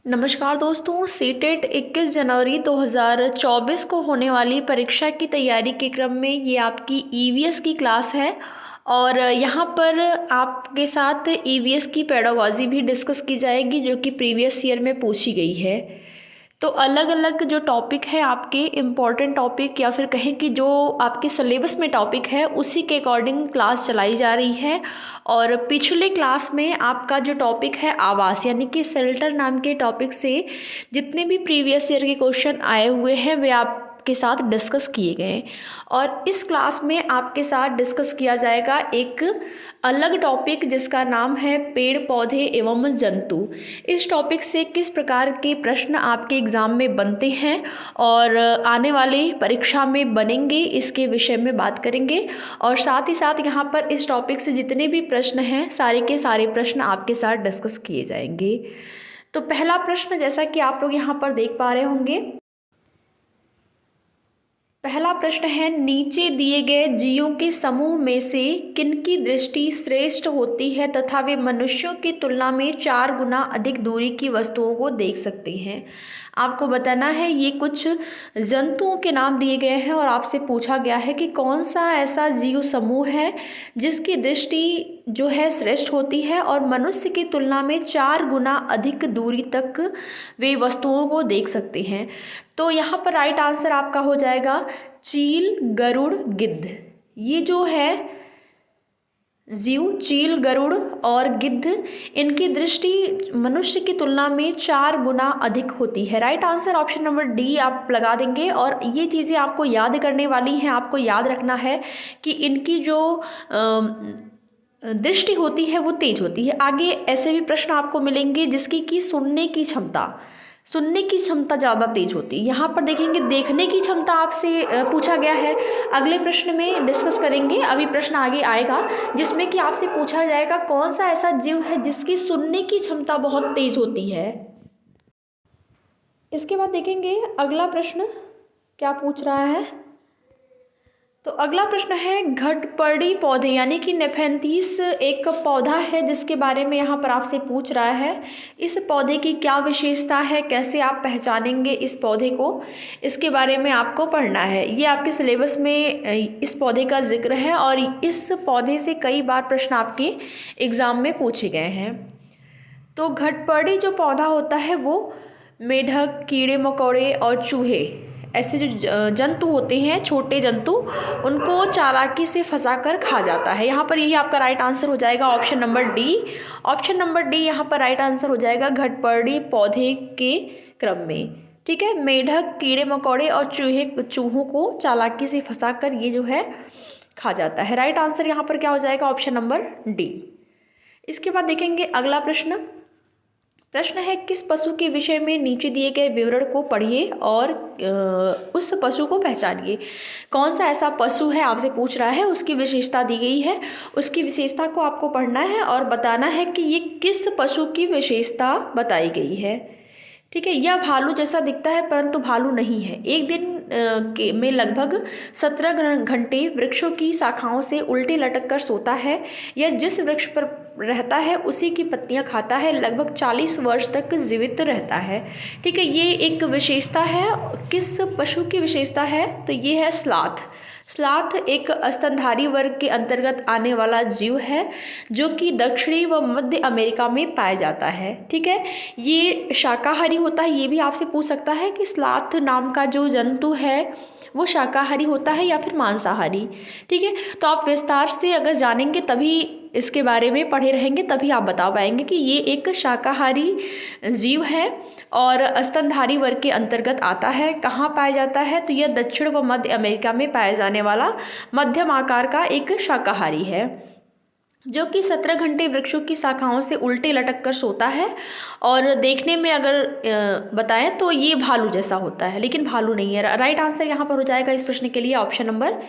नमस्कार दोस्तों, सीटेट 21 जनवरी 2024 को होने वाली परीक्षा की तैयारी के क्रम में ये आपकी ईवीएस की क्लास है। और यहाँ पर आपके साथ ईवीएस की पेडागोजी भी डिस्कस की जाएगी जो कि प्रीवियस ईयर में पूछी गई है। तो अलग अलग जो टॉपिक है आपके इम्पॉर्टेंट टॉपिक या फिर कहें कि जो आपके सिलेबस में टॉपिक है उसी के अकॉर्डिंग क्लास चलाई जा रही है। और पिछले क्लास में आपका जो टॉपिक है आवास यानी कि शेल्टर नाम के टॉपिक से जितने भी प्रीवियस ईयर के क्वेश्चन आए हुए हैं वे आपके साथ डिस्कस किए गए। और इस क्लास में आपके साथ डिस्कस किया जाएगा एक अलग टॉपिक जिसका नाम है पेड़ पौधे एवं जंतु। इस टॉपिक से किस प्रकार के प्रश्न आपके एग्ज़ाम में बनते हैं और आने वाली परीक्षा में बनेंगे इसके विषय में बात करेंगे। और साथ ही साथ यहाँ पर इस टॉपिक से जितने भी प्रश्न हैं सारे के सारे प्रश्न आपके साथ डिस्कस किए जाएंगे। तो पहला प्रश्न जैसा कि आप लोग यहाँ पर देख पा रहे होंगे, पहला प्रश्न है नीचे दिए गए जीवों के समूह में से किनकी दृष्टि श्रेष्ठ होती है तथा वे मनुष्यों की तुलना में 4 गुना अधिक दूरी की वस्तुओं को देख सकते हैं। आपको बताना है ये कुछ जंतुओं के नाम दिए गए हैं और आपसे पूछा गया है कि कौन सा ऐसा जीव समूह है जिसकी दृष्टि जो है श्रेष्ठ होती है और मनुष्य की तुलना में 4 गुना अधिक दूरी तक वे वस्तुओं को देख सकते हैं। तो यहाँ पर राइट आंसर आपका हो जाएगा चील, गरुड़, गिद्ध। ये जो है जीव चील, गरुड़ और गिद्ध इनकी दृष्टि मनुष्य की तुलना में 4 गुना अधिक होती है। Right answer option number D आप लगा देंगे। और ये चीज़ें आपको याद करने वाली हैं, आपको याद रखना है कि इनकी जो दृष्टि होती है वो तेज होती है। आगे ऐसे भी प्रश्न आपको मिलेंगे जिसकी कि सुनने की क्षमता ज़्यादा तेज होती है। यहाँ पर देखेंगे देखने की क्षमता आपसे पूछा गया है, अगले प्रश्न में डिस्कस करेंगे। अभी प्रश्न आगे आएगा जिसमें कि आपसे पूछा जाएगा कौन सा ऐसा जीव है जिसकी सुनने की क्षमता बहुत तेज होती है। इसके बाद देखेंगे अगला प्रश्न क्या पूछ रहा है। तो अगला प्रश्न है घटपर्णी पौधे यानी कि नेफेंथीस एक पौधा है जिसके बारे में यहाँ पर आपसे पूछ रहा है। इस पौधे की क्या विशेषता है, कैसे आप पहचानेंगे इस पौधे को, इसके बारे में आपको पढ़ना है। ये आपके सिलेबस में इस पौधे का जिक्र है और इस पौधे से कई बार प्रश्न आपके एग्ज़ाम में पूछे गए हैं। तो घटपर्णी जो पौधा होता है वो मेढक, कीड़े मकोड़े और चूहे ऐसे जो जंतु होते हैं, छोटे जंतु, उनको चालाकी से फंसाकर खा जाता है। यहाँ पर यही आपका राइट आंसर हो जाएगा option number D. Option number D यहाँ पर राइट आंसर हो जाएगा घटपर्णी पौधे के क्रम में। ठीक है, मेढक, कीड़े मकोड़े और चूहों को चालाकी से फंसाकर ये जो है खा जाता है। राइट आंसर यहाँ पर क्या हो जाएगा ऑप्शन नंबर डी। इसके बाद देखेंगे अगला प्रश्न है किस पशु के विषय में नीचे दिए गए विवरण को पढ़िए और उस पशु को पहचानिए। कौन सा ऐसा पशु है आपसे पूछ रहा है, उसकी विशेषता दी गई है, उसकी विशेषता को आपको पढ़ना है और बताना है कि ये किस पशु की विशेषता बताई गई है। ठीक है, यह भालू जैसा दिखता है परंतु भालू नहीं है। एक दिन में लगभग 17 घंटे वृक्षों की शाखाओं से उल्टे लटक कर सोता है। यह जिस वृक्ष पर रहता है उसी की पत्तियां खाता है, लगभग 40 वर्ष तक जीवित रहता है। ठीक है, ये एक विशेषता है। किस पशु की विशेषता है तो ये है स्लॉथ एक स्तनधारी वर्ग के अंतर्गत आने वाला जीव है जो कि दक्षिणी व मध्य अमेरिका में पाया जाता है। ठीक है, ये शाकाहारी होता है। ये भी आपसे पूछ सकता है कि स्लॉथ नाम का जो जंतु है वो शाकाहारी होता है या फिर मांसाहारी। ठीक है, तो आप विस्तार से अगर जानेंगे तभी इसके बारे में पढ़े रहेंगे तभी आप बता पाएंगे कि ये एक शाकाहारी जीव है और स्तनधारी वर्ग के अंतर्गत आता है। कहाँ पाया जाता है तो यह दक्षिण व मध्य अमेरिका में पाया जाने वाला मध्यम आकार का एक शाकाहारी है जो कि 17 घंटे वृक्षों की शाखाओं से उल्टे लटक कर सोता है। और देखने में अगर बताएं तो ये भालू जैसा होता है, लेकिन भालू नहीं है। राइट आंसर यहाँ पर हो जाएगा इस प्रश्न के लिए ऑप्शन नंबर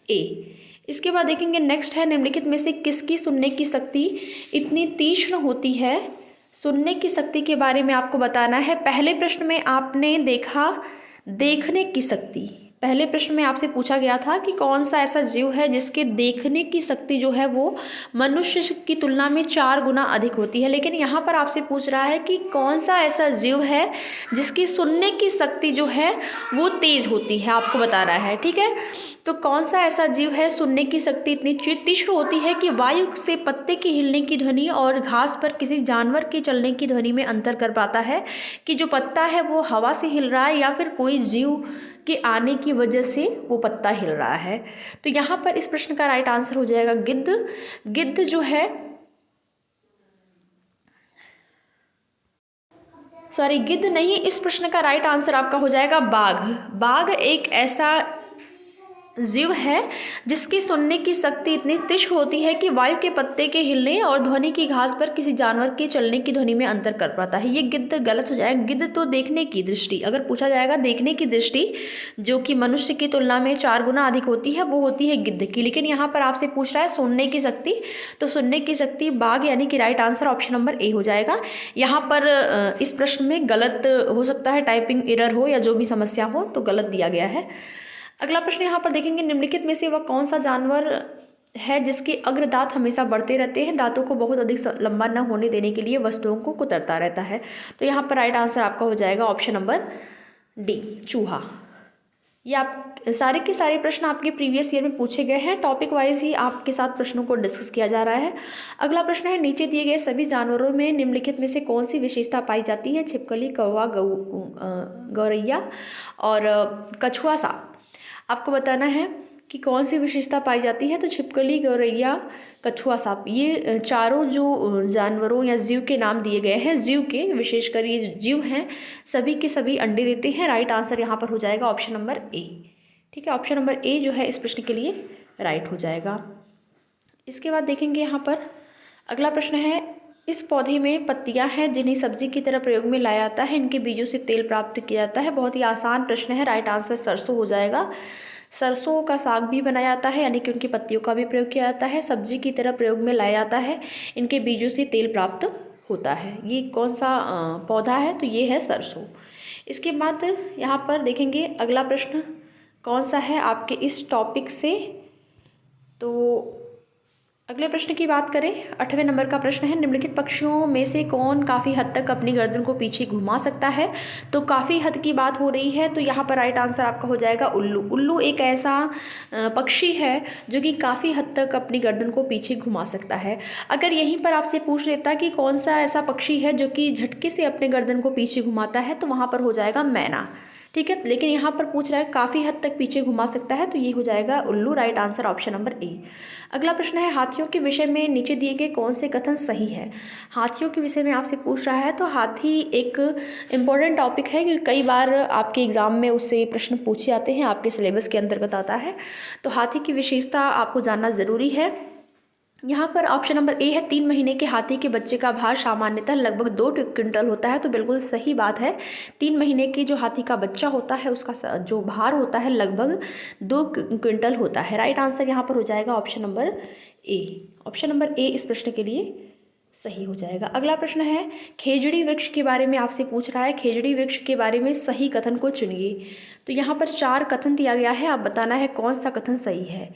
ए। इसके बाद देखेंगे नेक्स्ट है निम्नलिखित में से किसकी सुनने की शक्ति इतनी तीक्ष्ण होती है। सुनने की शक्ति के बारे में आपको बताना है। पहले प्रश्न में आपने देखा देखने की शक्ति, पहले प्रश्न में आपसे पूछा गया था कि कौन सा ऐसा जीव है जिसके देखने की शक्ति जो है वो मनुष्य की तुलना में 4 गुना अधिक होती है, लेकिन यहाँ पर आपसे पूछ रहा है कि कौन सा ऐसा जीव है जिसकी सुनने की शक्ति जो है वो तेज़ होती है, आपको बता रहा है। ठीक है, तो कौन सा ऐसा जीव है सुनने की शक्ति इतनी तीक्ष्ण होती है कि वायु से पत्ते के हिलने की ध्वनि और घास पर किसी जानवर के चलने की ध्वनि में अंतर कर पाता है, कि जो पत्ता है वो हवा से हिल रहा है या फिर कोई जीव के आने की वजह से वो पत्ता हिल रहा है। तो यहाँ पर इस प्रश्न का राइट आंसर हो जाएगा गिद्ध। गिद्ध जो है, सॉरी गिद्ध नहीं, इस प्रश्न का राइट आंसर आपका हो जाएगा बाघ। बाघ एक ऐसा जीव है जिसकी सुनने की शक्ति इतनी तीक्ष्ण होती है कि वायु के पत्ते के हिलने और ध्वनि की घास पर किसी जानवर के चलने की ध्वनि में अंतर कर पाता है। ये गिद्ध गलत हो जाएगा। गिद्ध तो देखने की दृष्टि, अगर पूछा जाएगा देखने की दृष्टि जो कि मनुष्य की तुलना में 4 गुना अधिक होती है, वो होती है गिद्ध की। लेकिन यहाँ पर आपसे पूछ रहा है सुनने की शक्ति, तो सुनने की शक्ति बाघ, यानी कि right answer option number A हो जाएगा। यहाँ पर इस प्रश्न में गलत हो सकता है, टाइपिंग एरर हो या जो भी समस्या हो, तो गलत दिया गया है। अगला प्रश्न यहाँ पर देखेंगे, निम्नलिखित में से वह कौन सा जानवर है जिसके अग्र दांत हमेशा बढ़ते रहते हैं, दांतों को बहुत अधिक लंबा न होने देने के लिए वस्तुओं को कुतरता रहता है। तो यहाँ पर राइट आंसर आपका हो जाएगा ऑप्शन नंबर डी, चूहा। ये आप सारे के सारे प्रश्न आपके प्रीवियस ईयर में पूछे गए हैं, टॉपिक वाइज ही आपके साथ प्रश्नों को डिस्कस किया जा रहा है। अगला प्रश्न है, नीचे दिए गए सभी जानवरों में निम्नलिखित में से कौन सी विशेषता पाई जाती है? छिपकली, कौवा, गौरैया और कछुआ सांप। आपको बताना है कि कौन सी विशेषता पाई जाती है। तो छिपकली, गौरैया, कछुआ सांप, ये चारों जो जानवरों या जीव के नाम दिए गए हैं, जीव के विशेषकर ये जीव हैं, सभी के सभी अंडे देते हैं। राइट आंसर यहाँ पर हो जाएगा ऑप्शन नंबर ए। ठीक है, ऑप्शन नंबर ए जो है इस प्रश्न के लिए राइट हो जाएगा। इसके बाद देखेंगे यहाँ पर अगला प्रश्न है, इस पौधे में पत्तियां हैं जिन्हें सब्जी की तरह प्रयोग में लाया जाता है, इनके बीजों से तेल प्राप्त किया जाता है। बहुत ही आसान प्रश्न है, राइट आंसर सरसों हो जाएगा। सरसों का साग भी बनाया जाता है, यानी कि उनकी पत्तियों का भी प्रयोग किया जाता है, सब्जी की तरह प्रयोग में लाया जाता है, इनके बीजों से तेल प्राप्त होता है। ये कौन सा पौधा है? तो ये है सरसों। इसके बाद यहाँ पर देखेंगे अगला प्रश्न कौन सा है आपके इस टॉपिक से। तो अगले प्रश्न की बात करें, 8वें नंबर का प्रश्न है, निम्नलिखित पक्षियों में से कौन काफ़ी हद तक अपनी गर्दन को पीछे घुमा सकता है? तो काफ़ी हद की बात हो रही है, तो यहाँ पर राइट आंसर आपका हो जाएगा उल्लू। उल्लू एक ऐसा पक्षी है जो कि काफ़ी हद तक अपनी गर्दन को पीछे घुमा सकता है। अगर यहीं पर आपसे पूछ लेता कि कौन सा ऐसा पक्षी है जो कि झटके से अपने गर्दन को पीछे घुमाता है, तो वहाँ पर हो जाएगा मैना। ठीक है, लेकिन यहाँ पर पूछ रहा है काफ़ी हद तक पीछे घुमा सकता है, तो ये हो जाएगा उल्लू। Right answer option number A. अगला प्रश्न है, हाथियों के विषय में नीचे दिए गए कौन से कथन सही है? हाथियों के विषय में आपसे पूछ रहा है, तो हाथी एक इम्पॉर्टेंट टॉपिक है क्योंकि कई बार आपके एग्ज़ाम में उससे प्रश्न पूछे जाते हैं, आपके सिलेबस के अंतर्गत आता है। तो हाथी की विशेषता आपको जानना ज़रूरी है। यहाँ पर ऑप्शन नंबर ए है, 3 महीने के हाथी के बच्चे का भार सामान्यतः लगभग 2 क्विंटल होता है। तो बिल्कुल सही बात है, 3 महीने के जो हाथी का बच्चा होता है उसका जो भार होता है लगभग 2 क्विंटल होता है। राइट आंसर यहाँ पर हो जाएगा option number A. Option number A इस प्रश्न के लिए सही हो जाएगा। अगला प्रश्न है, खेजड़ी वृक्ष के बारे में आपसे पूछ रहा है, खेजड़ी वृक्ष के बारे में सही कथन को चुनिए। तो यहाँ पर 4 कथन दिया गया है, आप बताना है कौन सा कथन सही है।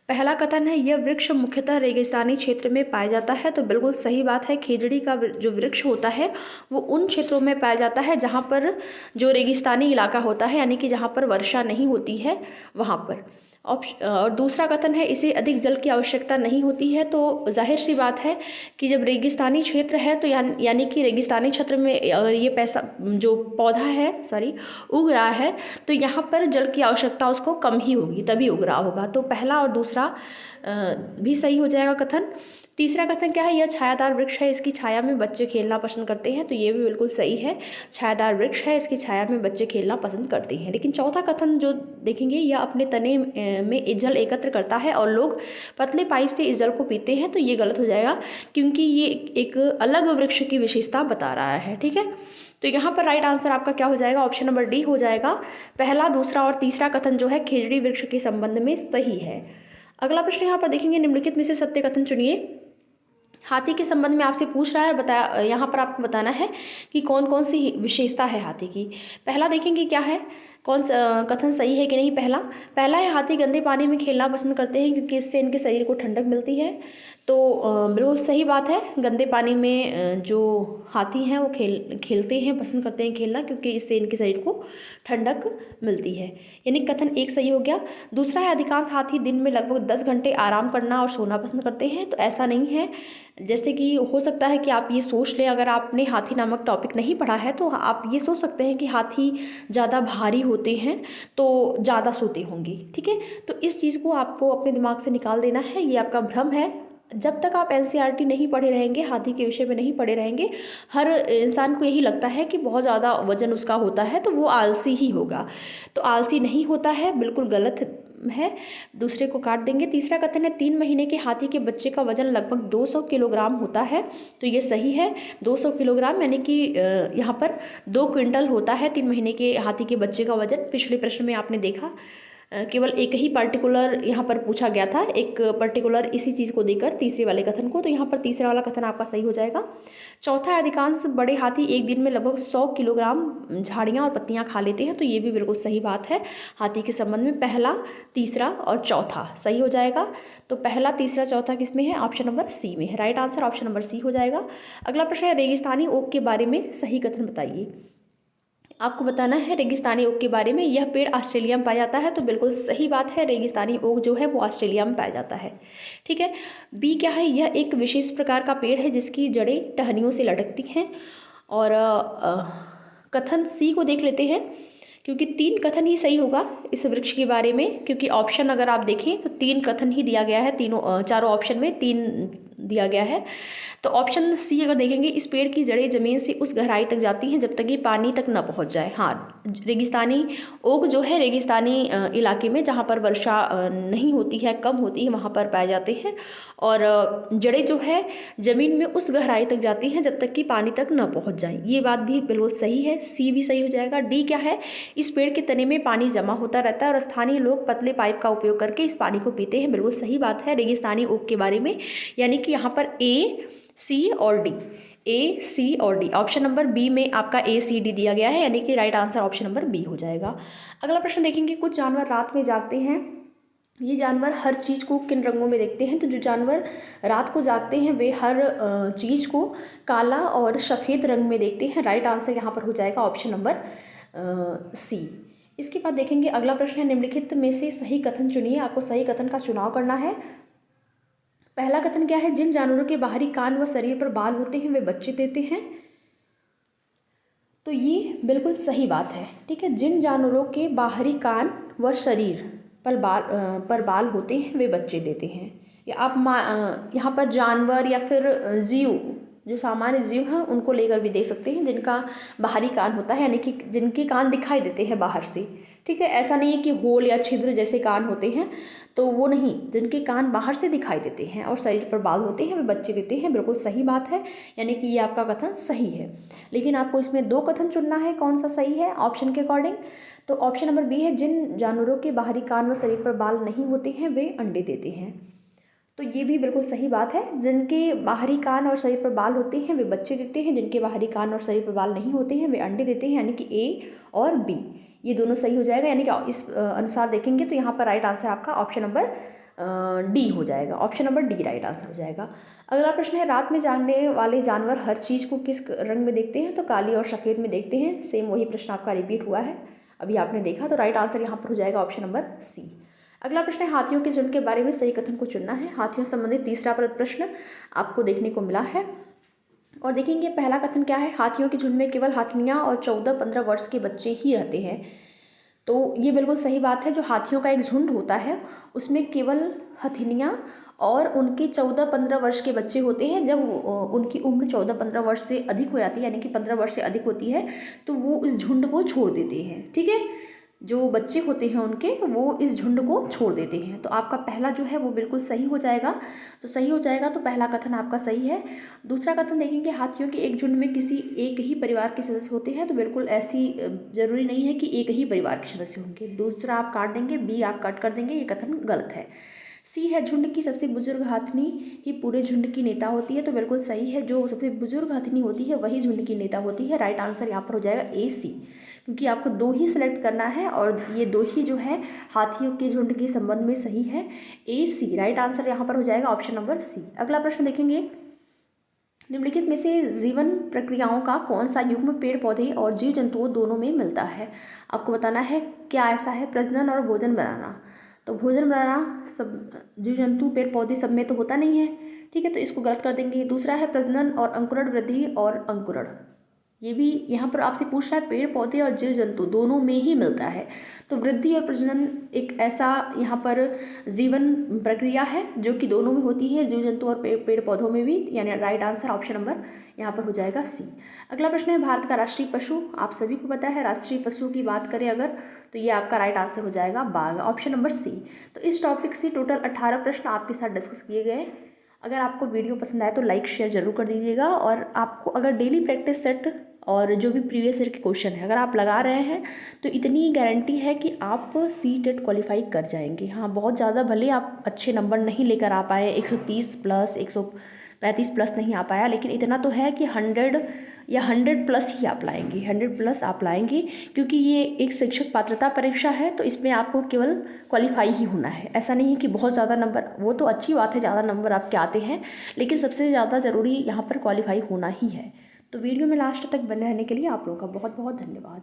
पहला कथन है, यह वृक्ष मुख्यतः रेगिस्तानी क्षेत्र में पाया जाता है। तो बिल्कुल सही बात है, खेजड़ी का जो वृक्ष होता है वो उन क्षेत्रों में पाया जाता है जहाँ पर जो रेगिस्तानी इलाका होता है, यानी कि जहाँ पर वर्षा नहीं होती है वहाँ पर। और दूसरा कथन है, इसे अधिक जल की आवश्यकता नहीं होती है। तो जाहिर सी बात है कि जब रेगिस्तानी क्षेत्र है तो यानी कि रेगिस्तानी क्षेत्र में अगर ये पैसा जो पौधा है उग रहा है तो यहाँ पर जल की आवश्यकता उसको कम ही होगी, तभी उग रहा होगा। तो पहला और दूसरा भी सही हो जाएगा कथन। तीसरा कथन क्या है, यह छायादार वृक्ष है, इसकी छाया में बच्चे खेलना पसंद करते हैं। तो ये भी बिल्कुल सही है, छायादार वृक्ष है, इसकी छाया में बच्चे खेलना पसंद करते हैं। लेकिन चौथा कथन जो देखेंगे, यह अपने तने में जल एकत्र करता है और लोग पतले पाइप से इस जल को पीते हैं। तो ये गलत हो जाएगा क्योंकि ये एक अलग वृक्ष की विशेषता बता रहा है। ठीक है, तो यहाँ पर राइट आंसर आपका क्या हो जाएगा, ऑप्शन नंबर डी हो जाएगा। पहला, दूसरा और तीसरा कथन जो है खेजड़ी वृक्ष के संबंध में सही है। अगला प्रश्न यहाँ पर देखेंगे, निम्नलिखित में से सत्य कथन चुनिए। हाथी के संबंध में आपसे पूछ रहा है, बताया यहाँ पर आपको बताना है कि कौन कौन सी विशेषता है हाथी की। पहला देखेंगे क्या है, कौन सा कथन सही है कि नहीं। पहला है हाथी गंदे पानी में खेलना पसंद करते हैं क्योंकि इससे इनके शरीर को ठंडक मिलती है। तो बिल्कुल सही बात है, गंदे पानी में जो हाथी हैं वो खेलते हैं, पसंद करते हैं खेलना क्योंकि इससे इनके शरीर को ठंडक मिलती है, यानी कथन एक सही हो गया। दूसरा है अधिकांश हाथी दिन में लगभग 10 घंटे आराम करना और सोना पसंद करते हैं। तो ऐसा नहीं है, जैसे कि हो सकता है कि आप ये सोच लें, अगर आपने हाथी नामक टॉपिक नहीं पढ़ा है तो आप ये सोच सकते हैं कि हाथी ज़्यादा भारी होते हैं तो ज़्यादा सोते होंगे। ठीक है, तो इस चीज़ को आपको अपने दिमाग से निकाल देना है, ये आपका भ्रम है। जब तक आप एनसीईआरटी नहीं पढ़े रहेंगे, हाथी के विषय में नहीं पढ़े रहेंगे, हर इंसान को यही लगता है कि बहुत ज़्यादा वजन उसका होता है तो वो आलसी ही होगा। तो आलसी नहीं होता है, बिल्कुल गलत है, दूसरे को काट देंगे। तीसरा कथन है 3 महीने के हाथी के बच्चे का वजन लगभग 200 किलोग्राम होता है। तो ये सही है, 200 किलोग्राम यानी कि यहाँ पर 2 क्विंटल होता है 3 महीने के हाथी के बच्चे का वजन। पिछले प्रश्न में आपने देखा केवल एक ही पर्टिकुलर यहाँ पर पूछा गया था, एक पर्टिकुलर इसी चीज़ को देकर तीसरे वाले कथन को, तो यहाँ पर तीसरा वाला कथन आपका सही हो जाएगा। चौथा, अधिकांश बड़े हाथी एक दिन में लगभग 100 किलोग्राम झाड़ियाँ और पत्तियाँ खा लेते हैं। तो ये भी बिल्कुल सही बात है, हाथी के संबंध में पहला, तीसरा और चौथा सही हो जाएगा। तो पहला, तीसरा, चौथा किस में है, ऑप्शन नंबर सी में है। Right answer option number C हो जाएगा। अगला प्रश्न है रेगिस्तानी ओक के बारे में सही कथन बताइए। आपको बताना है रेगिस्तानी ओक के बारे में, यह पेड़ ऑस्ट्रेलिया में पाया जाता है। तो बिल्कुल सही बात है, रेगिस्तानी ओक जो है वो ऑस्ट्रेलिया में पाया जाता है। ठीक है, बी क्या है, यह एक विशेष प्रकार का पेड़ है जिसकी जड़ें टहनियों से लटकती हैं। और कथन सी को देख लेते हैं, क्योंकि 3 कथन ही सही होगा इस वृक्ष के बारे में, क्योंकि ऑप्शन अगर आप देखें तो 3 कथन ही दिया गया है, चारों ऑप्शन में 3 दिया गया है। तो ऑप्शन सी अगर देखेंगे, इस पेड़ की जड़ें ज़मीन से उस गहराई तक जाती हैं जब तक ये पानी तक न पहुंच जाए। हाँ, रेगिस्तानी ओक जो है रेगिस्तानी इलाके में जहाँ पर वर्षा नहीं होती है, कम होती है, वहाँ पर पाए जाते हैं। और जड़ें जो है ज़मीन में उस गहराई तक जाती हैं जब तक कि पानी तक न पहुँच जाए। ये बात भी बिल्कुल सही है, सी भी सही हो जाएगा। डी क्या है, इस पेड़ के तने में पानी जमा होता रहता है और स्थानीय लोग पतले पाइप का उपयोग करके इस पानी को पीते हैं। बिल्कुल सही बात है रेगिस्तानी ओक के बारे में, यानी कि यहाँ पर ए, सी और डी, ए, सी और डी, ऑप्शन नंबर बी में आपका ए, सी, डी दिया गया है, यानी कि right answer option number B हो जाएगा। अगला प्रश्न देखेंगे, कुछ जानवर रात में जागते हैं, ये जानवर हर चीज़ को किन रंगों में देखते हैं। तो जो जानवर रात को जागते हैं वे हर चीज़ को काला और सफ़ेद रंग में देखते हैं। राइट आंसर यहाँ पर हो जाएगा ऑप्शन नंबर सी। इसके बाद देखेंगे अगला प्रश्न है, निम्नलिखित में से सही कथन चुनिए। आपको सही कथन का चुनाव करना है। पहला कथन क्या है, जिन जानवरों के बाहरी कान व शरीर पर बाल होते हैं वे बच्चे देते हैं। तो ये बिल्कुल सही बात है। ठीक है, जिन जानवरों के बाहरी कान व शरीर पर बाल होते हैं वे बच्चे देते हैं। या आप यहाँ पर जानवर या फिर जीव, जो सामान्य जीव हैं उनको लेकर भी देख सकते हैं, जिनका बाहरी कान होता है, यानी कि जिनके कान दिखाई देते हैं बाहर से। ठीक है, ऐसा नहीं है कि होल या छिद्र जैसे कान होते हैं, तो वो नहीं, जिनके कान बाहर से दिखाई देते हैं और शरीर पर बाल होते हैं वे बच्चे देते हैं। बिल्कुल सही बात है, यानी कि ये आपका कथन सही है। लेकिन आपको इसमें 2 कथन चुनना है, कौन सा सही है ऑप्शन के अकॉर्डिंग। तो ऑप्शन नंबर बी है, जिन जानवरों के बाहरी कान व शरीर पर बाल नहीं होते हैं वे अंडे देते हैं। तो ये भी बिल्कुल सही बात है, जिनके बाहरी कान और शरीर पर बाल होते हैं वे बच्चे देते हैं, जिनके बाहरी कान और शरीर पर बाल नहीं होते हैं वे अंडे देते हैं, यानी कि ए और बी ये दोनों सही हो जाएगा। यानी कि इस अनुसार देखेंगे तो यहाँ पर राइट आंसर आपका ऑप्शन नंबर डी हो जाएगा, option number D right answer हो जाएगा। अगला प्रश्न है, रात में जागने वाले जानवर हर चीज़ को किस रंग में देखते हैं। तो काली और सफ़ेद में देखते हैं। सेम वही प्रश्न आपका रिपीट हुआ है, अभी आपने देखा। तो राइट आंसर यहाँ पर हो जाएगा ऑप्शन नंबर सी। अगला प्रश्न है, हाथियों के झुंड के बारे में सही कथन को चुनना है। हाथियों से संबंधित तीसरा प्रश्न आपको देखने को मिला है। और देखेंगे पहला कथन क्या है, हाथियों के झुंड में केवल हथिनियाँ और 14-15 वर्ष के बच्चे ही रहते हैं। तो ये बिल्कुल सही बात है, जो हाथियों का एक झुंड होता है उसमें केवल हथिनियाँ और उनके 14-15 वर्ष के बच्चे होते हैं। जब उनकी उम्र 14-15 वर्ष से अधिक हो जाती है, यानी कि 15 वर्ष से अधिक होती है, तो वो इस झुंड को छोड़ देते हैं। ठीक है, जो बच्चे होते हैं उनके, वो इस झुंड को छोड़ देते हैं। तो आपका पहला जो है वो बिल्कुल सही हो जाएगा। तो सही हो जाएगा, तो पहला कथन आपका सही है। दूसरा कथन देखेंगे, हाथियों के एक झुंड में किसी एक ही परिवार के सदस्य होते हैं। तो बिल्कुल ऐसी ज़रूरी नहीं है कि एक ही परिवार के सदस्य होंगे। दूसरा आप काट देंगे, बी आप कट कर देंगे, ये कथन गलत है। सी है, झुंड की सबसे बुजुर्ग हथिनी ही पूरे झुंड की नेता होती है। तो बिल्कुल सही है, जो सबसे बुजुर्ग हथिनी होती है वही झुंड की नेता होती है। राइट आंसर यहाँ पर हो जाएगा ए, सी, क्योंकि आपको 2 ही सेलेक्ट करना है और ये 2 ही जो है हाथियों के झुंड के संबंध में सही है। ए सी राइट आंसर यहाँ पर हो जाएगा ऑप्शन नंबर सी। अगला प्रश्न देखेंगे, निम्नलिखित में से जीवन प्रक्रियाओं का कौन सा युग्म पेड़ पौधे और जीव जंतुओं दोनों में मिलता है। आपको बताना है क्या ऐसा है, प्रजनन और भोजन बनाना। तो भोजन बनाना सब जीव जंतु पेड़ पौधे सब में तो होता नहीं है, ठीक है, तो इसको गलत कर देंगे। दूसरा है प्रजनन और अंकुरण, वृद्धि और अंकुरण, ये भी यहाँ पर आपसे पूछ रहा है पेड़ पौधे और जीव जंतु दोनों में ही मिलता है। तो वृद्धि और प्रजनन एक ऐसा यहाँ पर जीवन प्रक्रिया है जो कि दोनों में होती है, जीव जंतु और पेड़ पौधों में भी, यानी राइट आंसर ऑप्शन नंबर यहाँ पर हो जाएगा सी। अगला प्रश्न है, भारत का राष्ट्रीय पशु, आप सभी को पता है राष्ट्रीय पशु की बात करें अगर, तो ये आपका राइट आंसर हो जाएगा बाघ, ऑप्शन नंबर सी। तो इस टॉपिक से टोटल 18 प्रश्न आपके साथ डिस्कस किए गए। अगर आपको वीडियो पसंद आए तो लाइक शेयर जरूर कर दीजिएगा, और आपको अगर डेली प्रैक्टिस सेट और जो भी प्रीवियस ईयर के क्वेश्चन है अगर आप लगा रहे हैं तो इतनी गारंटी है कि आप CTET क्वालिफाई कर जाएंगे। हाँ, बहुत ज़्यादा भले आप अच्छे नंबर नहीं लेकर आ पाए, 130 प्लस 135 प्लस नहीं आ पाया, लेकिन इतना तो है कि 100 या 100 प्लस ही आप लाएंगे, 100 प्लस आप लाएंगे, क्योंकि ये एक शिक्षक पात्रता परीक्षा है। तो इसमें आपको केवल क्वालिफाई ही होना है, ऐसा नहीं है कि बहुत ज़्यादा नंबर, वो तो अच्छी बात है ज़्यादा नंबर आपके आते हैं, लेकिन सबसे ज़्यादा ज़रूरी यहाँ पर क्वालिफाई होना ही है। तो वीडियो में लास्ट तक बने रहने के लिए आप लोगों का बहुत बहुत धन्यवाद।